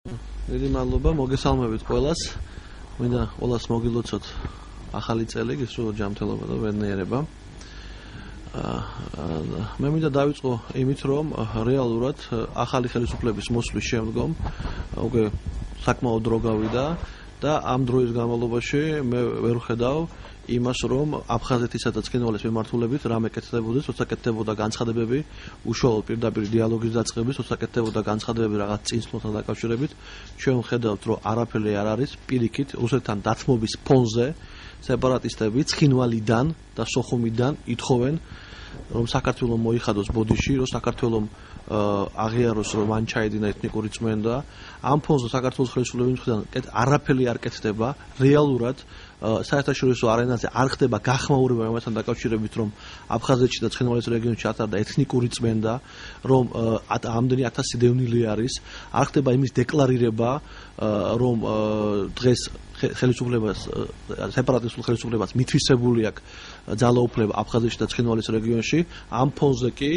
დიდი მადლობა, მოგესალმებით ყველას. მინდა ყველას მოგილოცოთ ახალი წელი, გისურვებთ ჯანმრთელობა და ბედნიერება. მე მინდა დავიწყო იმით, რომ რეალურად ახალი ხელისუფლების მოსვლის შემდგომ უკვე საკმაოდ დრო გავიდა და ამ დროის განმავლობაში მე ვერ ვხედავ იმას, რომ აფხაზეთისა და ცხინვალის მიმართულებით რამე კეთდებოდეს, როცა კეთდებოდა განცხადებები, უშუალოდ პირდაპირ დიალოგის დაწყების, როცა კეთდებოდა განცხადებები რაღაც წინსვლთან დაკავშირებით, ჩვენ ვხედავთ, რომ არაფერი არ არის, პირიქით რუსეთთან დათმობის ფონზე სეპარატისტები ცხინვალიდან და სოხუმიდან ითხოვენ, რომ საქართველო მოიხადოს ბოდიში, რომ საქართველომ აღიაროს, რომ მან ჩაედინა ეთნიკური წმენდა. ამ ფონზე საქართველოს ხელისუფლების მხრიდან არაფერი არ კეთდება, რეალურად საერთაშორისო არენაზე არ ხდება გახმაურება იმასთან დაკავშირებით, რომ აფხაზეთში და ცხინვალის რეგიონში ატარდა ეთნიკური წმენდა, რომ ამდენი 1000 დევნილი არის, არ ხდება იმის დეკლარირება, რომ დღეს ხელისუფლებას სეპარატისტულ ხელისუფლებას მითვისებული აქვს ძალაუფლება აფხაზეთში და ცხინვალის რეგიონში. ამ ფონზე კი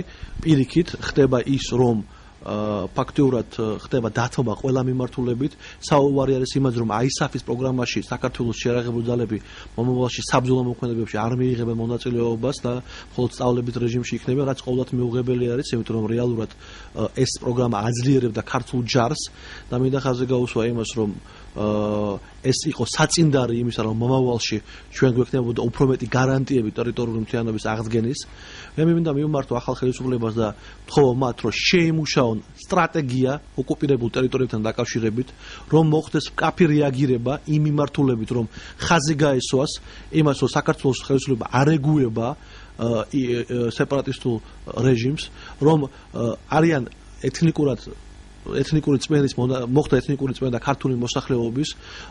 პირიქით ხდება ის, რომ ფაქტიურად ხდება დათმობა ყველა მიმართულებით. საუბარი არის იმაზე, რომ ISAF-ის პროგრამაში საქართველოს შეიარაღებული ძალები მომავალში საბრძოლო მოქმედებებში არ მიიღებენ მონაწილეობას და მხოლოდ სწავლებით რეჟიმში იქნება, რაც ყოველდღიურად მიუღებელი არის, იმიტომ რომ რეალურად ეს პროგრამა აძლიერებდა ქართულ ჯარს და მინდა ხაზი გაუსვა იმას, რომ ეს იყო საწინდარი იმისა, რომ მომავალში ჩვენ გვექნებოდა უფრო მეტი გარანტიები ტერიტორიული მთლიანობის აღდგენის. მე მინდა მივმართო ახალ ხელისუფლებას და ვთხოვო მათ, რომ შეიმუშაონ სტრატეგია ოკუპირებულ ტერიტორიებთან დაკავშირებით, რომ მოხდეს მკაფი რეაგირება იმ მიმართულებით, რომ ხაზი გაესვას იმას, რომ საქართველოს ხელისუფლება არ ეგუება სეპარატისტულ რეჟიმს, რომ არიან ეთნიკური წმენდის მოხდა ეთნიკური წმენდა ქართული მოსახლეობის,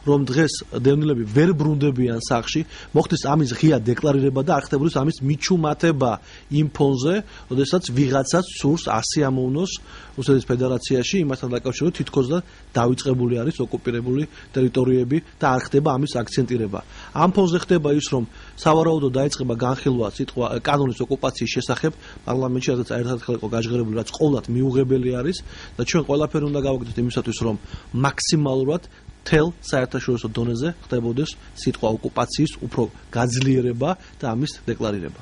რომ დღეს დევნილები ვერ ბრუნდებიან სახლში, მოხდეს ამის ღია დეკლარირება და არ ხდებოდეს ამის მიჩუმატება იმ ფონზე, როდესაც ვიღაცას სურს ასიამოვნოს რუსეთის ფედერაციაში იმასთან დაკავშირებით, თითქოს და დავიწყებული არის ოკუპირებული ტერიტორიები და არ ხდება ამის აქცენტირება. ამ ფონზე ხდება ის, რომ სავარაუდოდ დაიწყება განხილვა სიტყვა კანონის ოკუპაციის შესახებ პარლამენტში, სადაც ერთადერხელ იყო გაჟღერებული, რაც ყოველდღიურად მიუღებელი არის და ჩვენ ყველაფერი უნდა გავაკეთოთ იმისათვის, რომ მაქსიმალურად თელ საერთაშორისო დონეზე ხდებოდეს სიტყვა ოკუპაციის უფრო გაძლიერება და ამის დეკლარირება.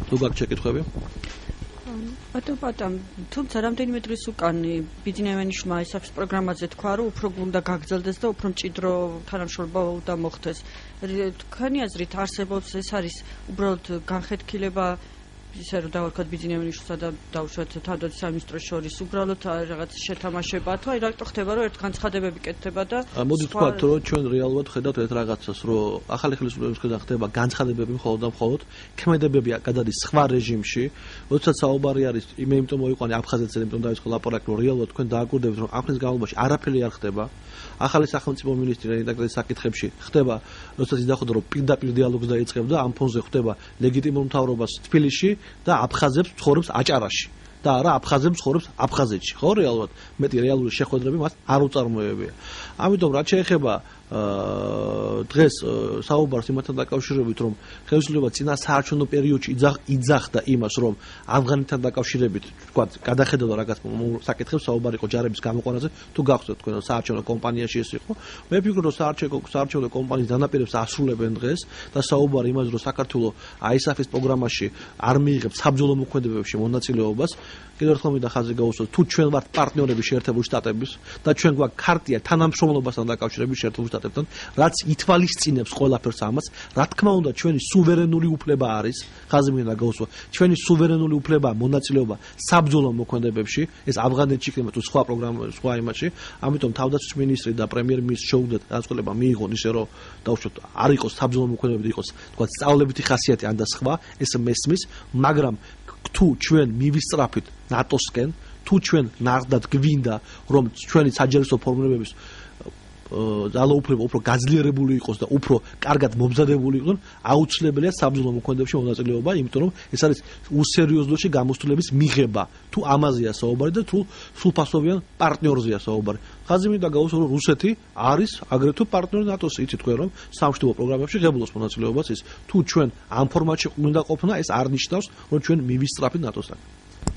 თუ გაქვთ შეკითხვები? ბატონო, თუმცა რამდენიმე დღის უკან ბიძინეევანიშვილმა ISAF-ის პროგრამაზე თქვა, რომ უფრო გუნდა გაგრძელდეს და უფრო მჭიდრო თანამშრომლობა უნდა მოხდეს. თქვენი აზრით არსებობს ეს არის უბრალოდ განხეთქილება ისე რომ დავარქვათ ბიძინეევანიშვილსა და დავუშვათ თავდაცვის სამინისტროს შორის უბრალოდ რაღაც შეთამაშება თუ აი რატო ხდება რომ ერთ განცხადებები კეთდება და მოდით ვთქვათ რომ ჩვენ რეალურად ხედავთ ერთ რაღაცას რომ ახალი ხელისუფლების მხრიდან ხდება განცხადებები მხოლოდ და მხოლოდ ქმედებები გადადის სხვა რეჟიმში როდესაც საუბარი არის იმიტომ მოიყვანე აფხაზეთზე იმიტომ დაიწყო ლაპარაკი რომ რეალურად თქვენ დააკვირდებით რომ ამ ხნის განმავლობაში არაფერი არ ხდება ახალი სახელმწიფო მინისტრი რედაქციის საკითხებში ხდება როდესაც დახვდა რომ პირდაპირ დიალოგს დაიწყებდა ამ ფონზე ხდება ლეგიტიმურ მთავრობას თბილისში და აფხაზებს ცხოვრობს აჭარაში და არა აფხაზებს ცხოვრობს აფხაზეთში ხო რეალურად მეტი რეალური შეხვედრები მას არ უწარმოებია ამიტომ რაც შეეხება დღეს საუბარს იმასთან დაკავშირებით რომ ხელისუფლება წინა საარჩევნო პერიოდში იძახდა იმას რომ ავღანეთთან დაკავშირებით თქვათ გადახედავდა რაღაც საკითხებს საუბარი იყო ჯარების გამოყვანაზე თუ გახსოვთ თქვენ საარჩევნო კომპანიაში ეს იყო მე ვფიქრობ რომ საარჩევნო კომპანიის დანაპირებს ასრულებენ დღეს და საუბარი იმაზე რომ საქართველოს ISAF-ის პროგრამაში არ მიიღებს საბრძოლო მოქმედებებში მონაწილეობას კიდევ ერთხელ მინდა ხაზი გაუსვათ თუ ჩვენ ვართ პარტნიორები შეერთებული შტატების და ჩვენ გვაქვს ქარტია თანამშრომლობასთან დაკავშირებით შეერთებული შტატებთან რაც ითვალისწინებს ყველაფერს ამას რა თქმა უნდა ჩვენი სუვერენული უფლება არის ხაზი მინდა გაუსვა ჩვენი სუვერენული უფლება მონაწილეობა საბრძოლო მოქმედებებში ეს ავღანეთში იქნება თუ სხვა პროგრამა სხვა იმაში ამიტომ თავდაცვის მინისტრი და პრემიერ-მინისტრს შეუძლიათ განწყობა მიიღონ ისე რომ დავუშვათ არ იყოს საბრძოლო მოქმედებები იყოს თქვა სწავლებითი ხასიათი ან და სხვა ეს მესმის მაგრამ თუ ჩვენ მივისწრაფით ნატოსკენ თუ ჩვენ ნახდათ გვინდა რომ ჩვენი საჯარო ფორმირებების ძალაუფლება უფრო გაძლიერებული იყოს და უფრო კარგად მომზადებული იყოს აუცილებელია საბრძოლო მოქმედებებში მონაწილეობა იმიტომ რომ ეს არის უსერიოზოში გამოსვლების მიღება თუ ამაზეა საუბარი და თუ სრულფასოვან პარტნიორზეა საუბარი ხაზი მინდა გაუსვა რომ რუსეთი არის აგრეთვე პარტნიორი ნატოს იცით თქვენ რომ სამშვიდობო პროგრამებში ღებულობს მონაწილეობას ის თუ ჩვენ ამ ფორმატში უნდა ყოფნა ეს არ ნიშნავს რომ ჩვენ მივისწრაფით ნატოსთან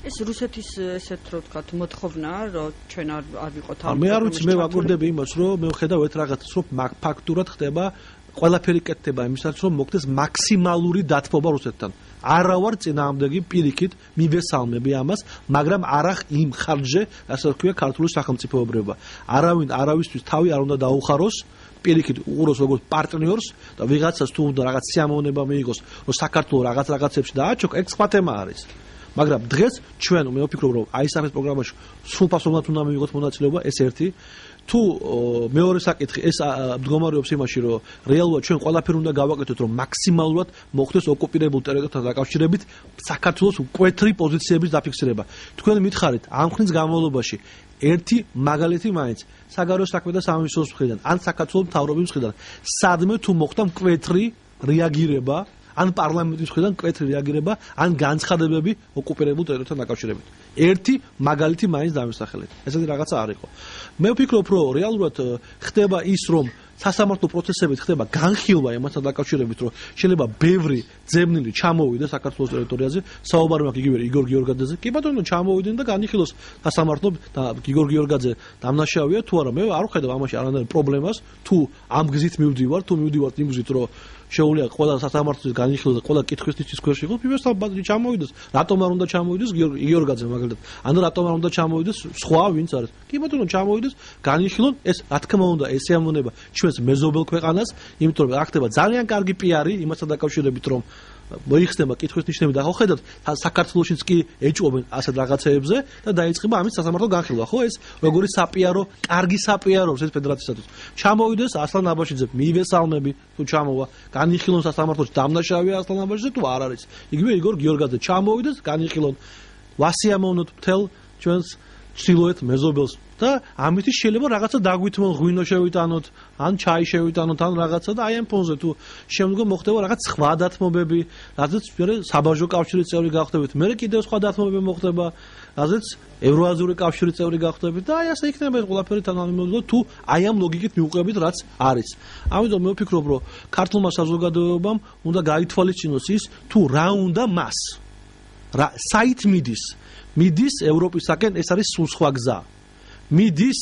ეს რუსეთის ესეთ რო ვთქვათ მოთხოვნაა რომ ჩვენ არ ვიყოთ მე არ ვიცი მე ვაკვირდები იმას რომ მე ვხედავ ერთ რაღაცას რომ ფაქტურად ხდება ყველაფერი კეთდება იმისაც რომ მოგდეს მაქსიმალური დათმობა რუსეთთან არა ვარ წინააღმდეგი პირიქით მივესალმები ამას მაგრამ არა იმ ხარჯზე ასე ვთქვია ქართული სახელმწიფოებრიობა არავინ არავისთვის თავი არ უნდა დაუხაროს პირიქით უყუროს როგორც პარტნიორს და ვიღაცას თუ უნდა რაღაც სიამოვნება მიიღოს რომ საქართველოს რაღაცებში დააჩოქ ეგ სხვა თემა არის მაგრამ დღეს ჩვენ მე ვფიქრობ რომ აი სამის პროგრამაში სრულფასოვნად უნდა მივიღოთ მონაწილეობა ეს ერთი თუ მეორე საკითხი ეს მდგომარეობს იმაში რომ რეალურად ჩვენ ყველაფერი უნდა გავაკეთოთ რომ მაქსიმალურად მოხდეს ოკუპირებულ ტერიტორიასთან დაკავშირებით საქართველოს მკვეთრი პოზიციების დაფიქსირება თქვენ მითხარით ამ ხნის განმავლობაში ერთი მაგალითი მაინც საგარეო საქმეთა სამინისტროს მხრიდან ან საქართველოს მთავრობის მხრიდან სადმე თუ მოხდა მკვეთრი რეაგირება ან პარლამენტის მხრიდან მკვეთრი რეაგირება ან განცხადებები ოკუპირებულ ტერიტორიასთან დაკავშირებით ერთი მაგალითი მაინც დავისახელეთ ესეთი რაღაცა არ იყო მე ვფიქრობ რომ რეალურად ხდება ის რომ სასამართლო პროცესებით ხდება განხილვა იმასთან დაკავშირებით რომ შეიძლება ბევრი ძებნილი ჩამოვიდეს საქართველოს ტერიტორიაზე საუბარი მაქვს იგივე იგორ გიორგაძეზე კი ბატონო ჩამოვიდნენ და განიხილოს სასამართლო და იგორ გიორგაძე დამნაშავეა თუ არა მე არ ვხედავ ამაში არანაირ პრობლემას თუ ამ გზით მივდივარ თუ მივდივართ იმ გზით რომ შეუძლია ყველა სასამართლოს განიხილოს და ყველა კითხვისთვის ქვეშ იყოს ფივესთან ბაზრი ჩამოვიდეს რატომ არ უნდა ჩამოვიდეს გიორგაძე მაგალითად ან რატომ არ უნდა ჩამოვიდეს სხვა ვინც არის კი ბატონო ჩამოვიდეს განიხილონ ეს რა თქმა უნდა ეს ემონება ჩვენს მეზობელ ქვეყანას იმიტომ რომ აქ ხდება ძალიან კარგი პიარი იმასთან დაკავშირებით რომ მოიხსნება კითხვის ნიშნები და ხო ხედავთ საქართველოშიც კი ეჭვობენ ასეთ რაღაცეებზე და დაიწყება ამის სასამართლო განხილვა ხო ეს როგორი საპიარო კარგი საპიარო ეს ფედერაციისათვის ჩამოვიდეს ასლან აბაშიძე მივესალმები თუ ჩამოვა განიხილონ სასამართლოში დამნაშავეა ასლან აბაშიძე თუ არ არის იგივე იგორ გიორგაძე ჩამოვიდეს განიხილონ ვასიამოვნოთ მთელ ჩვენს ჩრდილოეთ მეზობელს და ამით შეიძლება რაღაცა დაგვითმონ ღვინო შევიტანოთ ან ჩაი შევიტანოთ ან რაღაცა და აი ამ ფონზე თუ შემდგომ მოხდება რაღაც სხვა დათმობები რადგან მე საბაჟო კავშირის წევრი გავხდებით მე კიდევ სხვა დათმობები მოხდება რადგან ევროაზიური კავშირის წევრი გავხდებით და აი ასე იქნება ეს ყველაფერი თანამიმდევრულად თუ აი ამ ლოგიკით მივუყვებით რაც არის ამიტომ მე ვფიქრობ რომ ქართულმა საზოგადოებამ უნდა გაითვალისწინოს ის თუ რა უნდა მას რა საით მიდის ევროპისაკენ ეს არის სულ სხვა გზა მიდის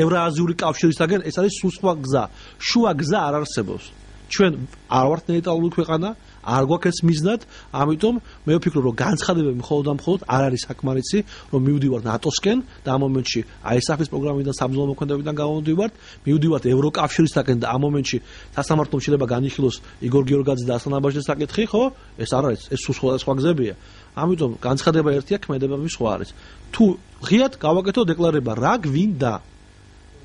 ევროაზიური კავშირისაგან ეს არის სულ სხვა გზა შუა გზა არ არსებობს ჩვენ არ ვართ ნეიტრალური ქვეყანა არ გვაქვს ეს მიზნად ამიტომ მე ვფიქრობ რომ განცხადებები მხოლოდ და მხოლოდ არ არის საკმარისი რომ მივდივართ ნატოსკენ და ამ მომენტში ISAF-ის პროგრამიდან საბრძოლო მოქმედებიდან გამოვდივართ მივდივართ ევროკავშირისაგან და ამ მომენტში სასამართლომ შეიძლება განიხილოს იგორ გიორგაძე და ასლან აბაშიძის საკითხი ხო ეს არ არის ეს სულ სხვა გზებია ამიტომ განცხადება ერთია ქმედებები სხვა არის თუ ღიად გავაკეთო დეკლარება რა გვინდა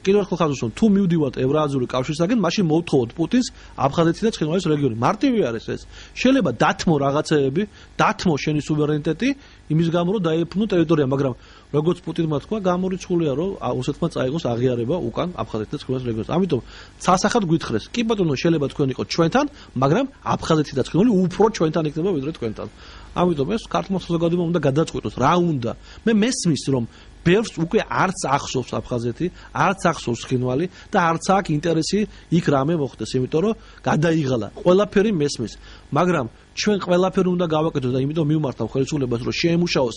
კიდევ ერთხელ ხაზუსონ თუ მივდივართ ევროაზიური კავშირისაგან მაშინ მოვთხოვოთ პუტინს აფხაზეთის და ცხინვალის რეგიონი მარტივი არის ეს შეიძლება დათმო რაღაცეები დათმო შენი სუვერენიტეტი იმის გამო რომ დაეფნო ტერიტორია მაგრამ როგორც პუტინმა თქვა გამორიცხულია რომ რუსეთმა წაიღოს აღიარება უკან აფხაზეთის და ცხინვალის რეგიონს ამიტომ ცალსახად გვითხრეს კი ბატონო შეიძლება თქვენ იყოთ ჩვენთან მაგრამ აფხაზეთი და ცხინვალი უფრო ჩვენთან იქნება ვიდრე თქვენთან ამიტომ ეს ქართულმა საზოგადოებამ უნდა გადაწყვიტოს რა უნდა მე მესმის რომ ბევრს უკვე არც ახსოვს აფხაზეთი, არც ახსოვს ცხინვალი და არც აქვს ინტერესი იქ რამე მოხდეს, იმიტომ რომ გადაიღალა. ყველაფერი მესმის, მაგრამ ჩვენ ყველაფერი უნდა გავაკეთოთ და იმიტომ მივმართავ ხელისუფლებას რომ შეემუშაოს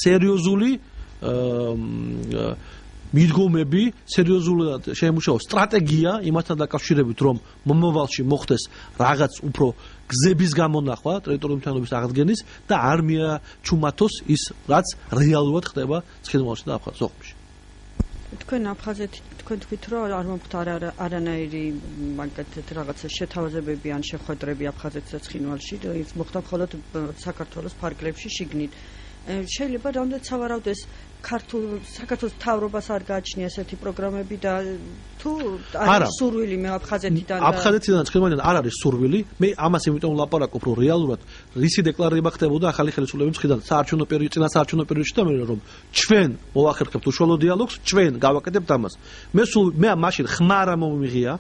სერიოზული მიდგომები, სერიოზულად შეემუშაოს სტრატეგია იმასთან დაკავშირებით, რომ მომავალში მოხდეს რაღაც უფრო გზების გამონახვა ტერიტორიული მთლიანობის აღდგენის და არ მიაჩუმათოს ის, რაც რეალურად ხდება ცხინვალში და აფხაზეთში. თქვენ აფხაზეთი თქვენ თქვით რომ არ მომხდ არანაირი მაგათეთ რაღაცა შეთავაზებები ან შეხვედრები აფხაზეთსა და ცხინვალში, ის მოხდა მხოლოდ საქართველოს ფარგლებში შიგნით. შეიძლება რამდენიც სავარაუდოდ საქართველოს მთავრობას არ გააჩნია ესეთი პროგრამები და თუ არის სურვილი მე აფხაზეთიდან ცხინვალიდან არ არის სურვილი მე ამას იმიტომ ვლაპარაკობ რომ რეალურად რისი დეკლარება ხდებოდა ახალი ხელისუფლების მხრიდან საარჩევნო პერიოდში წინა საარჩევნო პერიოდში და მე რომ ჩვენ მოვახერხებთ უშუალო დიალოგს ჩვენ გავაკეთებთ ამას მე მაშინ ხმარა მომიღია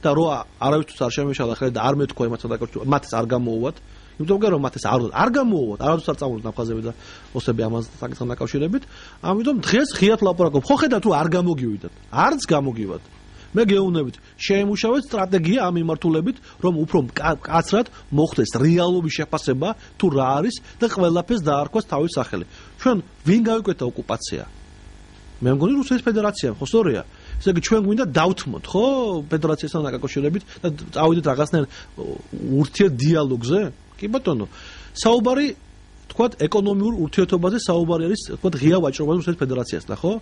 და რო არავისთვის არ შემეშალა ხელი და არ მეთქვა იმასთან დაკავშირებით მათს არ გამოუვათ იმიტომ რომ მათეს არ გამოუვათ, არადროს არ წამოვლენ აფხაზები და ოსები ამას საკითხთან დაკავშირებით. ამიტომ დღეს ღიად ლაპარაკობ. ხო ხედავთ თუ არ გამოგივიდათ. არც გამოგივათ. მე გეუბნებით, შეემუშავეთ სტრატეგია ამ მიმართულებით, რომ უფრო მკაცრად მოხდეს რეალობის შეფასება თუ რა არის და ყველაფერს დაარქვას თავის სახელი. ჩვენ ვინ გავიკვეთა ოკუპაცია? მე მგონი რუსეთის ფედერაცია, ხო სწორია? ესე იგი ჩვენ გვინდა დავთმოთ, ხო, ფედერაციასთან დაკავშირებით და წავიდეთ რაღაცნაირ ურთიერთ დიალოგზე? კი ბატონო. საუბარი, თქვათ, ეკონომიურ ურთიერთობაზე საუბარი არის, თქვათ, ღია ვაჭრობა რუსეთის ფედერაციასთან, ხო?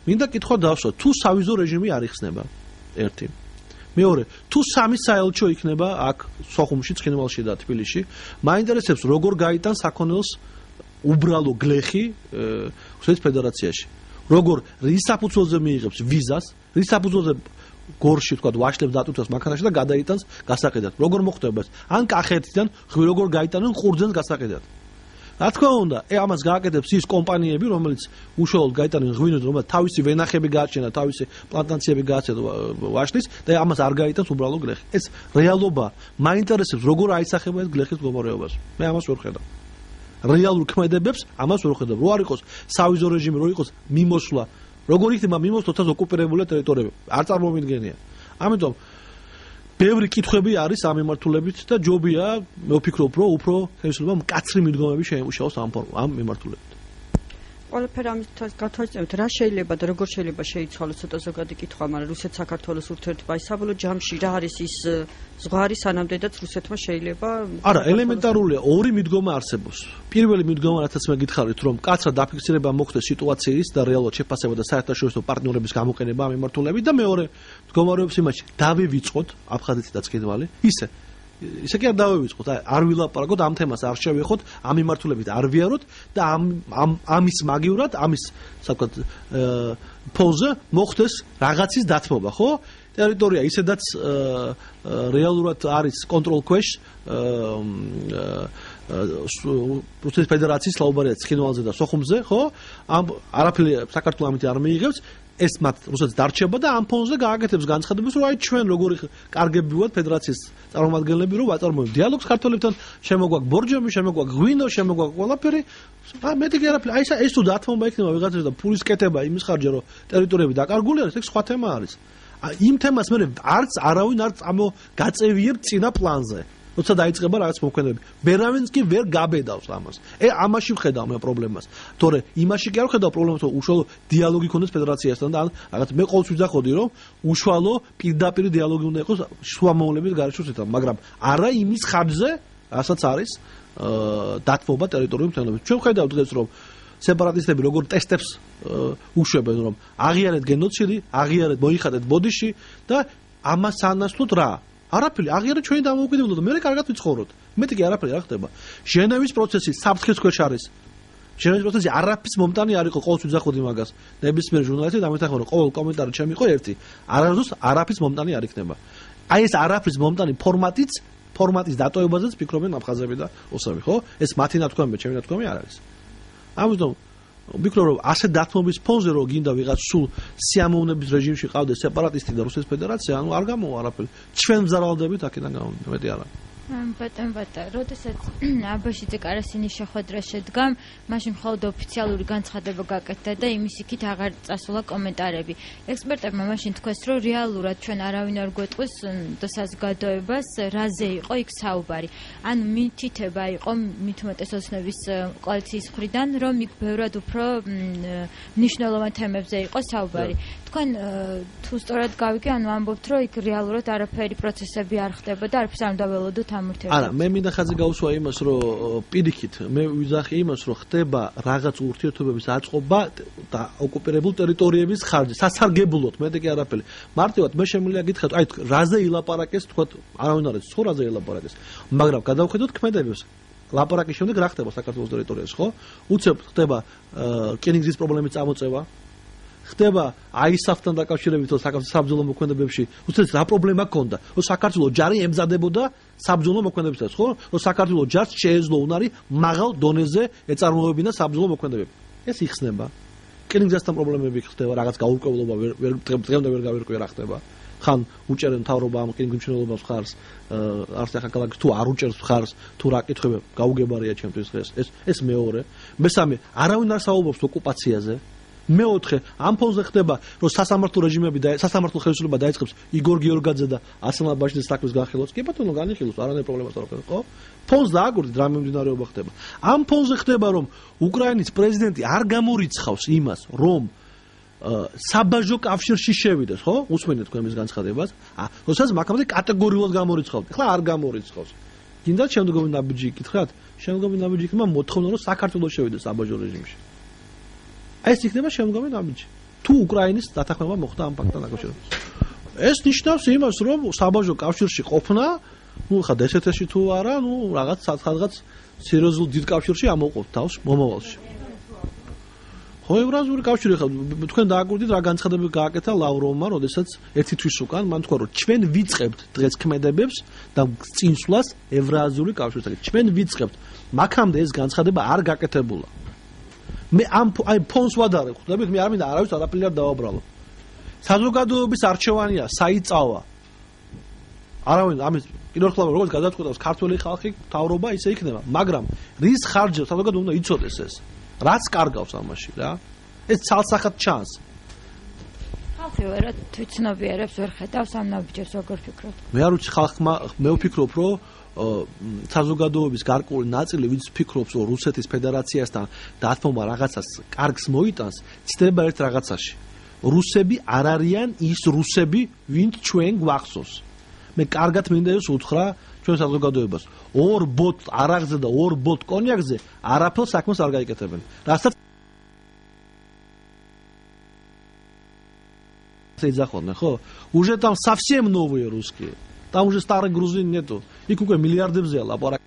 მინდა კითხვა დავსვა, თუ სავიზო რეჟიმი არ იხსნება. ერთი. მეორე, თუ სამი საელჩო იქნება აქ სოხუმში, ცხინვალში და თბილისში, მაინტერესებს როგორ გაიტან საქონელს უბრალო გლეხი რუსეთის ფედერაციაში. როგორ რის საფუძველზე მიიღებს ვიზას, რის საფუძველზე გორში თქვა ვაშლებს დატვირთვას მანქანაში და გადაიტანს გასაყიდად. როგორ მოხდება ეს? ან კახეთიდან როგორ გაიტანენ ყურძენს გასაყიდად. რა თქმა უნდა, ამას გააკეთებს ის კომპანიები, რომელიც უშუალოდ გაიტანენ ღვინოს, რომელსაც თავისი ვენახები გააჩენა, თავისი პლანტაციები გააჩენა ვაშლის და ამას არ გაიტანს უბრალო გლეხი. ეს რეალობა მაინტერესებს როგორ აისახება ეს გლეხის მდგომარეობას. მე ამას ვერ ხედავ. რეალურ ქმედებებს ამას ვერ ხედავ. რო არ იყოს სავიზო რეჟიმი, რო იყოს მიმოსვლა, როგორ იქნება მიმოსვლა თავს ოკუპირებული ტერიტორიები? არ წარმოვიდგენია. ამიტომ ბევრი კითხვები არის ამ მიმართულებით და ჯობია მე ვფიქრობ, რომ უფრო ხელისუფლება მკაცრი მიდგომები შეემუშაოს ამ მიმართულებით. ყველაფერი ამით გათვალისწინებთ, რა შეიძლება და როგორ შეიძლება შეიცვალოს ცოტა ზოგადი კითხვა, მაგრამ რუსეთ-საქართველოს ურთიერთობა აი საბოლოო ჯამში რა არის ის ზღვარი სანამდენაც რუსეთმა შეიძლება არა, ელემენტარულია, ორი მიდგომა არსებობს. პირველი მიდგომა, რათაც მე გითხარით, რომ მკაცრად დაფიქსირება მოხდეს სიტუაციის და რეალურად შეფასება და საერთაშორისო პარტნიორების გამოყენება ამ მიმართულებით და მეორე მდგომარეობის იმაში დავივიწყოთ აფხაზეთი და ცხინვალი, ისე კი არ დავივიწყოთ, არ ვილაპარაკოთ ამ თემას, არ შევეხოთ ამ მიმართულებით, არ ვიაროთ და ამის მაგივრად, ამის საკვად ფონზე მოხდეს რაღაცის დათმობა, ხო? ტერიტორია ისედაც რეალურად არის კონტროლ ქვეშ რუსეთის ფედერაციის საუბარია ცხინვალზე და სოხუმზე, ხო? არაფერი საქართველოს ამით არ მიიღებს. ეს მათ რუსეთს დარჩება და ამ ფონზე გააკეთებს განცხადებას, რომ აი ჩვენ როგორი კარგები ვართ ფედერაციის წარმომადგენლები, რომ ვაწარმოებთ დიალოგს ქართველებთან, შემოგვაქვს ბორჯომი, შემოგვაქვს ღვინო, შემოგვაქვს ყველაფერი. მეტი კი არაფერი. აი ეს თუ დათმობა იქნება ვიღაცას და ფულის კეთება იმის ხარჯზე, რომ ტერიტორიები დაკარგული არის, ეგ სხვა თემა არის. იმ თემას მე არც არავინ არ გაწევიებს წინა პლანზე. როცა დაიწყება რაღაც მოქმედებები. ვერავინც კი ვერ გაბედავს ამას. ამაში ვხედავ მე პრობლემას. თორე იმაში კი არ ვხედავ პრობლემას, რომ უშუალო დიალოგი ქონდეს ფედერაციასთან და რაღაც მე ყოველთვის ვიძახოდი, რომ უშუალო პირდაპირ დიალოგი უნდა იყოს შუამოვლების გარეშე რუსეთთან, მაგრამ არა იმის ხარჯზე, რასაც არის დათმობა ტერიტორიული მთლიანობის. ჩვენ ვხედავთ დღეს, რომ სეპარატისტები როგორ ტესტებს უშვებენ, რომ აღიარეთ გენოციდი, აღიარეთ მოიხადეთ ბოდიში და ამას ანასწროთ რა? არაფერი, აღიარეთ ჩვენი დამოუკიდებლობა და მე კარგად ვიცხოვროთ. მეტი კი არაფერი არ ხდება. ჟენევის პროცესი საფრთხის ქვეშ არის. ჟენევის პროცესი არაფრის მომტანი არ იყო, ყოველთვის ვიძახოდი მაგას. ნებისმიერ ჟურნალისტი დამეთანხმება, რომ ყოველ კომენტარი ჩემი იყო ერთი. არასდროს არაფრის მომტანი არ იქნება. აი ეს არაფრის მომტანი ფორმატის დატოვებაზეც ფიქრობენ აფხაზები და ოსები, ხო? ეს მათი ნათქვამია, ჩემი ნათქვამი არ არის. ამიტომ ვფიქრობ, რომ ასე დათმობის ფონზე რო გინდა ვიღაც სულ სიამოვნების რეჟიმში ყავდეს სეპარატისტი და რუსეთის ფედერაცია, ანუ არ გამოვა არაფერი. ჩვენ მზარალდებით აქედან გამომდინარე, მეტი არა. ბატონო, როდესაც აბაშიძე კარასინის შეხვედრა შედგა, მაშინ მხოლოდ ოფიციალური განცხადება გაკეთდა და იმის იქით აღარ წასულა კომენტარები. ექსპერტებმა მაშინ თქვეს, რომ რეალურად ჩვენ არავინ არ გვეტყვის და საზოგადოებას რაზე იყო იქ საუბარი. ანუ მითითება იყო მithumetes ოცნების კოალიციის მხრიდან, რომ იქ ბევრად უფრო მნიშვნელოვან თემებზე იყო საუბარი. თქვენ თუ სწორად გავიგე, ანუ ამბობთ, რომ იქ რეალურად არაფერი პროცესები არ ხდება და არაფერს არ დავველოდოთ არა, მე მინდა ხაზი გავუსვა იმას, რომ პირიქით, მე ვიზახი იმას, რომ ხდება რაღაც ურთიერთობების აწყობა და ოკუპირებულ ტერიტორიების ხარჯზე, სასარგებლოდ, მეტი კი არაფერი. მარტივად მე შემიძლია გითხრათ, აი რაზე ილაპარაკეს, თქვათ, არავინ არ არის, ხო რაზე ილაპარაკეს. მაგრამ გადავხედოთ ქმედებებს. ლაპარაკის შემდეგ რა ხდება საქართველოს ტერიტორიაზე, ხო? უცებ ხდება რკინიგზის პრობლემის წამოწევა. ხდება აისაფთან დაკავშირებით საქართველოს საბრძოლო მოქმედებებში, უცებ რა პრობლემა ჰქონდა, რომ საქართველოს ჯარი ემზადებოდა საბრძოლო მოქმედებისას, ხო? რომ საქართველოს ჯარს შეეძლო უნარი მაღალ დონეზე ეწარმოებინა საბრძოლო მოქმედებები. ეს იხსნება. რკინიგზასთან პრობლემები ხდება, რაღაც გაურკვევლობა დღემდე ვერ გავირკვია რა ხდება. ხან უჭერენ მთავრობა ამ რკინიგზის მშენებლობას ხარს, არც ახალქალაქს თუ არ უჭერს ხარს, თუ რა კითხები გაუგებარია ჩემთვის დღეს. ეს მეორე. მესამე, არავინ არ საუბრობს ოკუპაციაზე. მეოთხე, ამ ფონზე ხდება, რომ სასამართლო რეჟიმები და სასამართლო ხელისუფლება დაიწყებს იგორ გიორგაძე და ასლან აბაშიძის საქმის განხილვას. კი ბატონო, განიხილოს, არანაირი პრობლემას არ აქვს, ხო? ფონს დააგორდით, რა მიმდინარეობა ხდება. ამ ფონზე ხდება, რომ უკრაინის პრეზიდენტი არ გამორიცხავს იმას, რომ საბაჟო კავშირში შევიდეს, ხო? უსმენთ თქვენ მის განცხადებას. როდესაც მაგამდე კატეგორიულად გამორიცხავთ. ახლა არ გამორიცხავს. გინდათ შემდგომი ნაბიჯი იკითხათ? შემდგომი ნაბიჯი იქნება მოთხოვნა, რომ საქართველოს შევიდეს საბაჟო რეჟიმში. ეს იქნება შემდგომი ნაბიჯი. თუ უკრაინის დათანხმება მოხდა ამ ფაქტთან დაკავშირებით. ეს ნიშნავს იმას, რომ საბაჟო კავშირში ყოფნა, ხა დსთ-ში თუ არა, რაღაც სერიოზულ დიდ კავშირში ამოყოფთ თავს მომავალში. ხო, ევრაზიული კავშირი ხა თქვენ დააკვირდით რა განცხადებები გააკეთა ლავროვმა, როდესაც ერთი თვის უკან მან თქვა, რომ ჩვენ ვიწყებთ დღეს ქმედებებს და წინსვლას ევრაზიული კავშირთან. ჩვენ ვიწყებთ. მაქამდე ეს განცხადება არ გაკეთებულა. მე აი ფონს ვადარებ, ხვდებით, მე არ მინდა არავის არაფერი არ დავაბრალო. საზოგადოების არჩევანია, საიწავა. არავინ ამის კიდევ ხოლმე როგორც გადაწყვეტავს ქართველი ხალხი, თავრობა ისე იქნება, მაგრამ რის ხარჯებს საზოგადოება უნდა იცოდეს ეს. რაც კარგავს ამაში რა. ეს ცალსახად ჩანს. ხალხი ვერა თვითცნობიერებს ვერ ხედავს ამ ნაბიჯებს, როგორ ფიქრობთ? მე არ ვიცი, ხალხმა მე ვფიქრობ, რომ საზოგადოების გარკვეული ნაწილი, ვინც ფიქრობს, რომ რუსეთის ფედერაციასთან დათმობა რაღაცას კარგს მოიტანს, ცდება ერთ რაღაცაში. რუსები არ არიან ის რუსები, ვინც ჩვენ გვახსოვს. მე კარგად მინდა ეს უთხრა ჩვენ საზოგადოებას. ორ ბოთლ არაღზე და ორ ბოთლ კონიაკზე არაფერ საქმეს არ გაიკეთებენ. რასაც ეძახოდნენ, ხო? Уже там совсем новые русские. Там уже старых грузин нету. იქ უკვე მილიარდებზეა ლაპარაკი.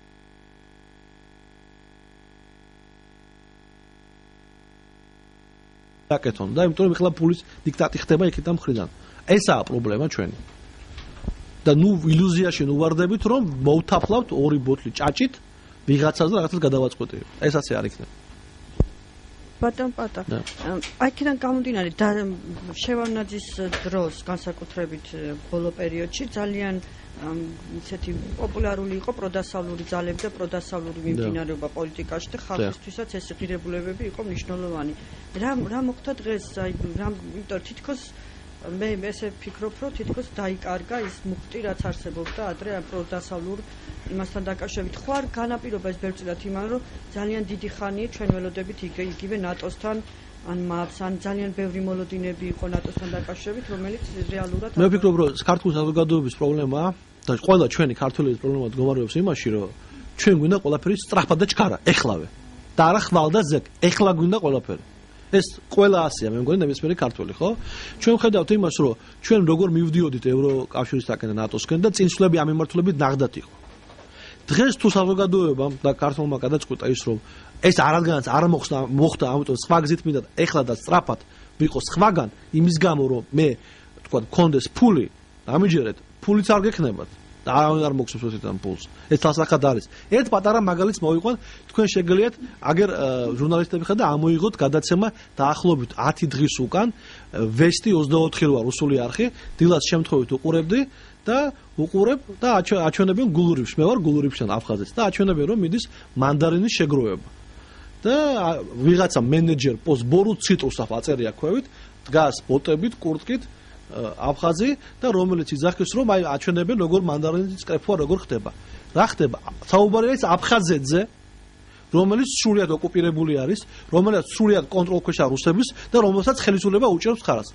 დაკეთონ და იმიტომ რომ ეხლა ფულის დიქტატი ხდება იქიდან მხრიდან. ესაა პრობლემა ჩვენი. და ილუზიაში ვარდებით რომ მოვთაფლავთ ორი ბოთლი ჭაჭით ვიღაცას და რაღაცას გადავაწყვეტებთ. ეს ასე არ იქნება. ბატონ პატა. აქედან გამომდინარე შევარნაძის დროს განსაკუთრებით ბოლო პერიოდში ძალიან ისეთი პოპულარული იყო პროდასავლური ძალები და პროდასავლური მიმდინარეობა პოლიტიკაში და ხალხისთვისაც ეს ღირებულებები იყო მნიშვნელოვანი. რა მოხდა დღეს? აი იმიტომ თითქოს მე ესე ვფიქრობ, რომ თითქოს დაიკარგა ის მუხტი, რაც არსებობდა ადრე ამ პროდასავლურ იმასთან დაკავშირებით. ხო არ განაპირობა ეს ბევრწილად იმან, რომ ძალიან დიდი ხანია ჩვენ ველოდებით იგივე ნატოსთან ან მაპს ან ძალიან ბევრი მოლოდინები იყო ნატოსთან დაკავშირებით, რომელიც რეალურად მე ვფიქრობ, რომ ქართული საზოგადოების პრობლემაა და ყველა ჩვენი ქართველების პრობლემა მდგომარეობს იმაში, რომ ჩვენ გვინდა ყველაფერი სწრაფად და ჩქარა, ეხლავე. და არა ხვალ და ზეგ, ეხლა გვინდა ყველაფერი. ეს ყველა ასია, მე მგონი ნებისმიერი ქართველი, ხო? ჩვენ ვხედავთ იმას, რომ ჩვენ როგორ მივდიოდით ევროკავშირისგან და ნატოსგან და წინსვლები ამ მიმართულებით ნახდათ იყო. დღეს თუ საზოგადოებამ და ქართულმა გადაწყვეტა ის, რომ ეს არადგანაც არ მოხდა, ამიტომ სხვა გზით მინდა ეხლა და სწრაფად ვიყო სხვაგან, იმის გამო, რომ მე თქვა მქონდეს ფული, ამიჯერეთ, ფულიც არ გექნებათ. და არ მოგცემს ესეთან ფულს. ეს თალსახად არის. ერთ პატარა მაგალითს მოვიყვან, თქვენ შეგიძლიათ აგერ ჟურნალისტები ხართ და ამოიღოთ გადაცემა დაახლოებით 10 დღის უკან ვესტი 24 რვა რუსული არხი, დილას შემთხვევით უყურებდი და უყურებ და აჩვენებენ გულურიფში. მე ვარ გულურიფშან აფხაზეთს და აჩვენებენ რომ მიდის მანდარინის შეგროვება. და ვიღაცა მენეჯერ პოს ბორუ ციტრუსს აწერია ქვევით, დგას ბოტებით, კურტკით აფხაზი და რომელიც იძახის რომ აი აჩვენებენ როგორ მანდარინის კრეფვა როგორ ხდება. რა ხდება? საუბარი არის აფხაზეთზე, რომელიც სრულად ოკუპირებული არის, რომელიც სრულად კონტროლქვეშა რუსების და რომელსაც ხელისუფლება უჭერს ხარას.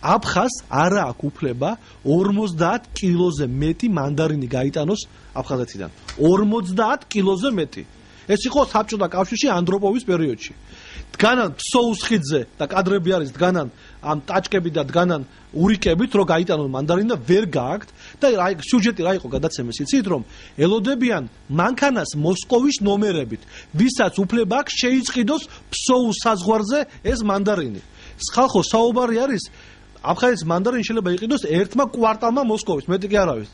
აფხაზს არა აქვს უფლება 50 კილოზე მეტი მანდარინი გაიტანოს აფხაზეთიდან. 50 კილოზე მეტი. ეს იყო საბჭოთა კავშირში ანდროპოვის პერიოდში. დგანან ფსოუსხიძე და კადრები არის დგანან ამ ტაჭკები და დგანან ურიკებით რომ გაიტანონ მანდარინი და ვერ გააქვთ და სიუჟეტი რა იყო გადაცემის იცით რომ ელოდებიან მანქანას მოსკოვის ნომერებით ვისაც უფლება აქვს შეიწყიდოს ფსოუს საზღვარზე ეს მანდარინი. ხალხო საუბარი არის აფხაზეთის მანდარინი შეიძლება იყიდოს ერთმა კვარტალმა მოსკოვის მეტი კი არ არის.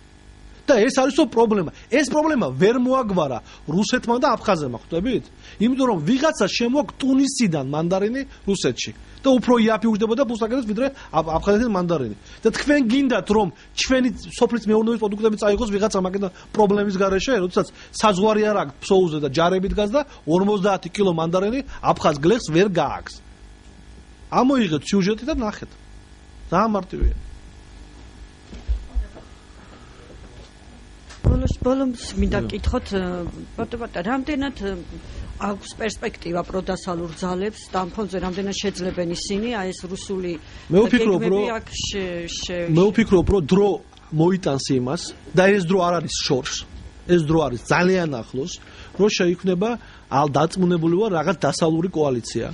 და ეს არის პრობლემა. ეს პრობლემა ვერ მოაგვარა რუსეთმა და აფხაზებმა, ხვდებით? იმიტომ რომ ვიღაცა შემოაქვს ტუნისიდან მანდარინი რუსეთში და უფრო იაფი უჯდებოდა ფულსაკეთებს ვიდრე აფხაზეთის მანდარინი. და თქვენ გინდათ რომ ჩვენი სოფლის მეურნეობის პროდუქტები წაიღოს ვიღაცა მაგიდან პრობლემის გარეშე, როდესაც საზღვარი არ აქვს ფსოუზე და ჯარებით გას და 50 კილო მანდარინი აფხაზ გლეხს ვერ გააქვს. ამოიღეთ სიუჟეტი და ნახეთ. ძალიან მარტივია. ბოლოს მინდა გკითხოთ, ბატონო, რამდენად აქვს პერსპექტივა პროდასალურ ძალებს და ამ ფონზე რამდენად შეძლებენ ისინი აი ეს რუსული მე ვფიქრობ, რომ დრო მოიტანს იმას და ეს დრო არ არის შორს. ეს დრო არის ძალიან ახლოს, რომ შეიქმნება დაწმუნებული ვარ რაღაც დასავლური კოალიცია.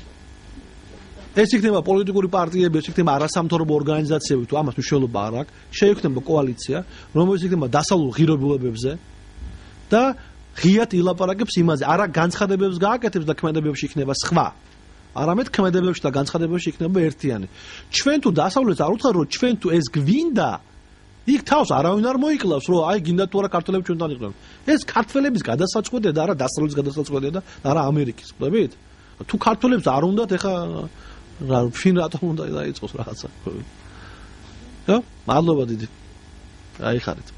ეს იქნება პოლიტიკური პარტიები, ეს იქნება არასამთავრობო ორგანიზაციები, თუ ამას მნიშვნელობა არ აქვს, შეიქმნება კოალიცია, რომელიც იქნება დასავლურ ღირებულებებზე და ღიად ილაპარაკებს იმაზე, არა განცხადებებს გააკეთებს და ქმედებებში იქნება სხვა. არამედ ქმედებებში და განცხადებებში იქნება ერთიანი. ჩვენ თუ დასავლეთს არ უთხარ, რომ ჩვენ თუ ეს გვინდა, იქ თავს არავინ არ მოიკლავს, რომ აი გინდა თუ არა ქართველები ჩვენთან იყვნენ. ეს ქართველების გადასაწყვეტია და არა დასავლეთის გადასაწყვეტია და არა ამერიკის, ხვდებით? თუ ქართველებს არ უნდათ, ეხა ფინ რატომ უნდა დაიწყოს რაღაცა. ხო? მადლობა დიდი. აი ხარით.